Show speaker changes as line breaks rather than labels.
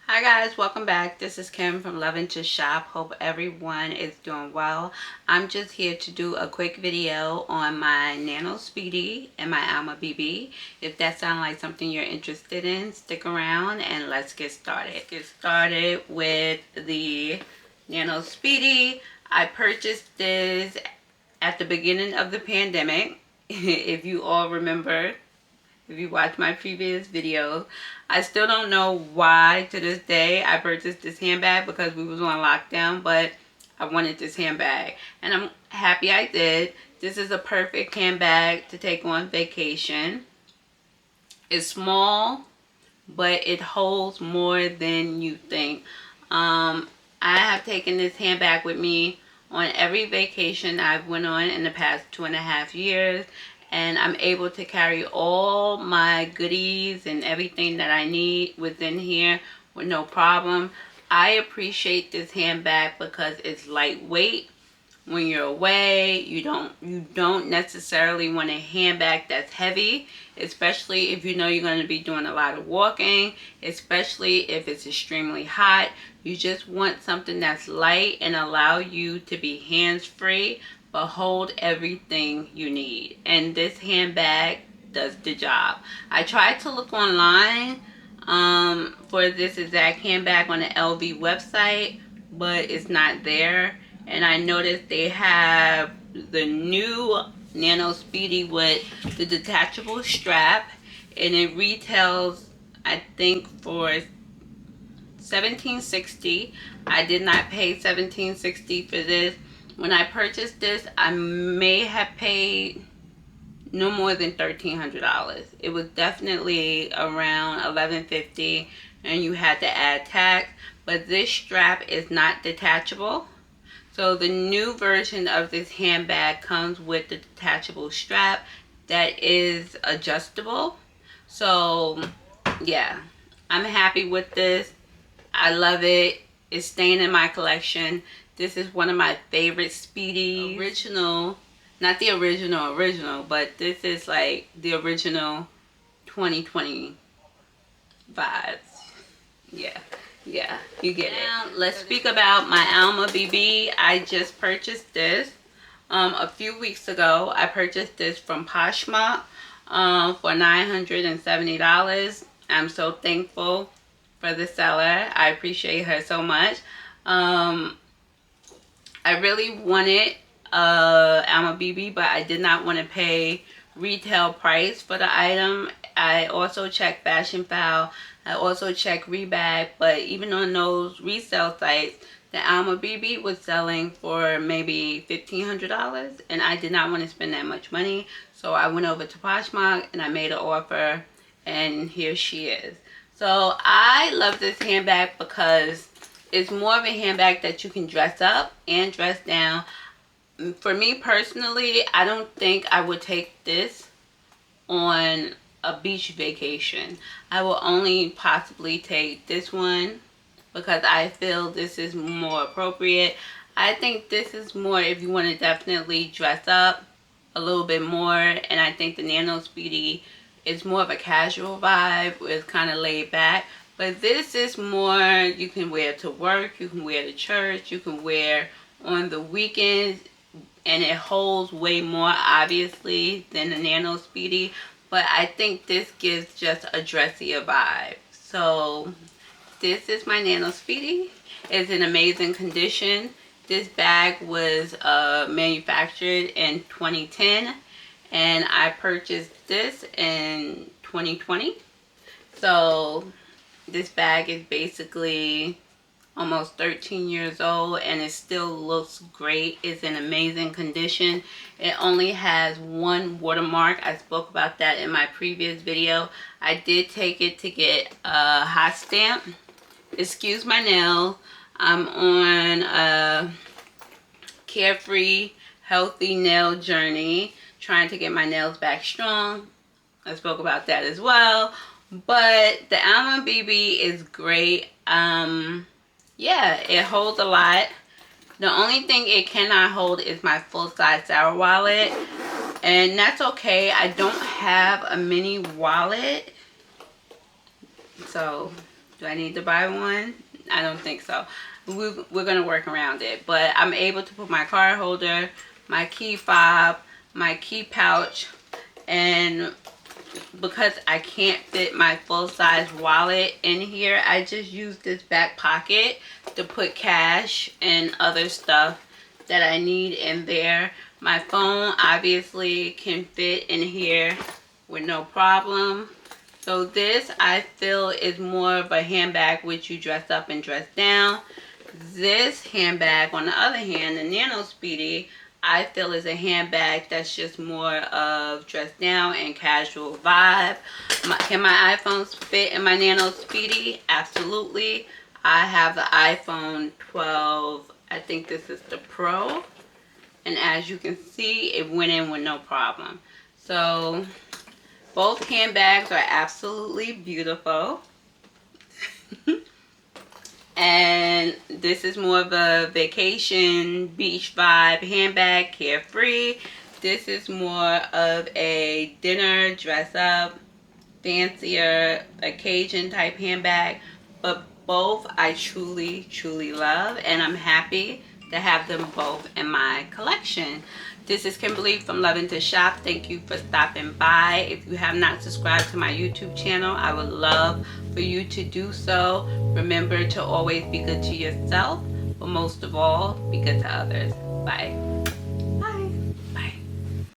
Hi guys, welcome back. This is Kim from LUVINTOSHOP. Hope everyone is doing well. I'm just here to do a quick video on my Nano Speedy and my Alma BB. If that sounds like something you're interested in, stick around and let's get started. Get started with the Nano Speedy. I purchased this at the beginning of the pandemic. If you all remember, if you watch my previous videos. I still don't know why to this day I purchased this handbag because we was on lockdown, but I wanted this handbag and I'm happy I did. This is a perfect handbag to take on vacation. It's small, but it holds more than you think. I have taken this handbag with me on every vacation I've went on in the past 2.5 years, and I'm able to carry all my goodies and everything that I need within here with no problem. I appreciate this handbag because it's lightweight. When you're away, you don't necessarily want a handbag that's heavy, especially if you know you're going to be doing a lot of walking, especially if it's extremely hot. You just want something that's light and allow you to be hands-free but hold everything you need, and this handbag does the job. I tried to look online for this exact handbag on the LV website, but it's not there. And I noticed they have the new Nano Speedy with the detachable strap, and it retails, I think, for $17.60. I did not pay $17.60 for this. When I purchased this, I may have paid no more than $1,300. It was definitely around $1,150, and you had to add tax. But this strap is not detachable. So the new version of this handbag comes with the detachable strap that is adjustable. So yeah, I'm happy with this. I love it. It's staying in my collection. This is one of my favorite Speedy original, not the original, but this is like the original 2020 vibes. Yeah, you get it. Now, let's speak about my Alma BB. I just purchased this a few weeks ago. I purchased this from Poshmark for $970. I'm so thankful for the seller. I appreciate her so much. I really wanted Alma BB, but I did not want to pay retail price for the item. I also checked Fashionphile. I also checked Rebag, but even on those resale sites, the Alma BB was selling for maybe $1,500, and I did not want to spend that much money. So I went over to Poshmark and I made an offer, and here she is. So I love this handbag because it's more of a handbag that you can dress up and dress down. For me personally, I don't think I would take this on a beach vacation. I will only possibly take this one because I feel this is more appropriate. I think this is more if you want to definitely dress up a little bit more, and I think the Nano Speedy is more of a casual vibe. It's kind of laid back. But this is more you can wear to work, you can wear to church, you can wear on the weekends, and it holds way more obviously than the Nano Speedy. But I think this gives just a dressier vibe. So this is my Nano Speedy. It's in amazing condition. This bag was manufactured in 2010, and I purchased this in 2020. So this bag is basically almost 13 years old, and it still looks great. It's in amazing condition. It only has one watermark. I spoke about that in my previous video. I did take it to get a hot stamp. Excuse my nails. I'm on a carefree, healthy nail journey, trying to get my nails back strong. I spoke about that as well. But the Alma BB is great. Yeah, it holds a lot. The only thing it cannot hold is my full-size Sarah wallet, and that's okay. I don't have a mini wallet, so Do I need to buy one? I don't think so. We're going to work around it. But I'm able to put my card holder, my key fob, my key pouch, and because I can't fit my full-size wallet in here, I just use this back pocket to put cash and other stuff that I need in there. My phone obviously can fit in here with no problem. So this, I feel, is more of a handbag which you dress up and dress down. This handbag, on the other hand, the Nano Speedy, I feel is a handbag that's just more of dress down and casual vibe. Can my iPhones fit in my Nano Speedy? Absolutely. I have the iPhone 12. I think this is the Pro. And as you can see, it went in with no problem. So both handbags are absolutely beautiful. And this is more of a vacation beach vibe handbag, carefree. This is more of a dinner, dress up, fancier, occasion type handbag. But both I truly, truly love, and I'm happy to have them both in my collection. This is Kimberly from Loving to Shop. Thank you for stopping by. If you have not subscribed to my YouTube channel, I would love for you to do so. Remember to always be good to yourself, but most of all, be good to others. Bye.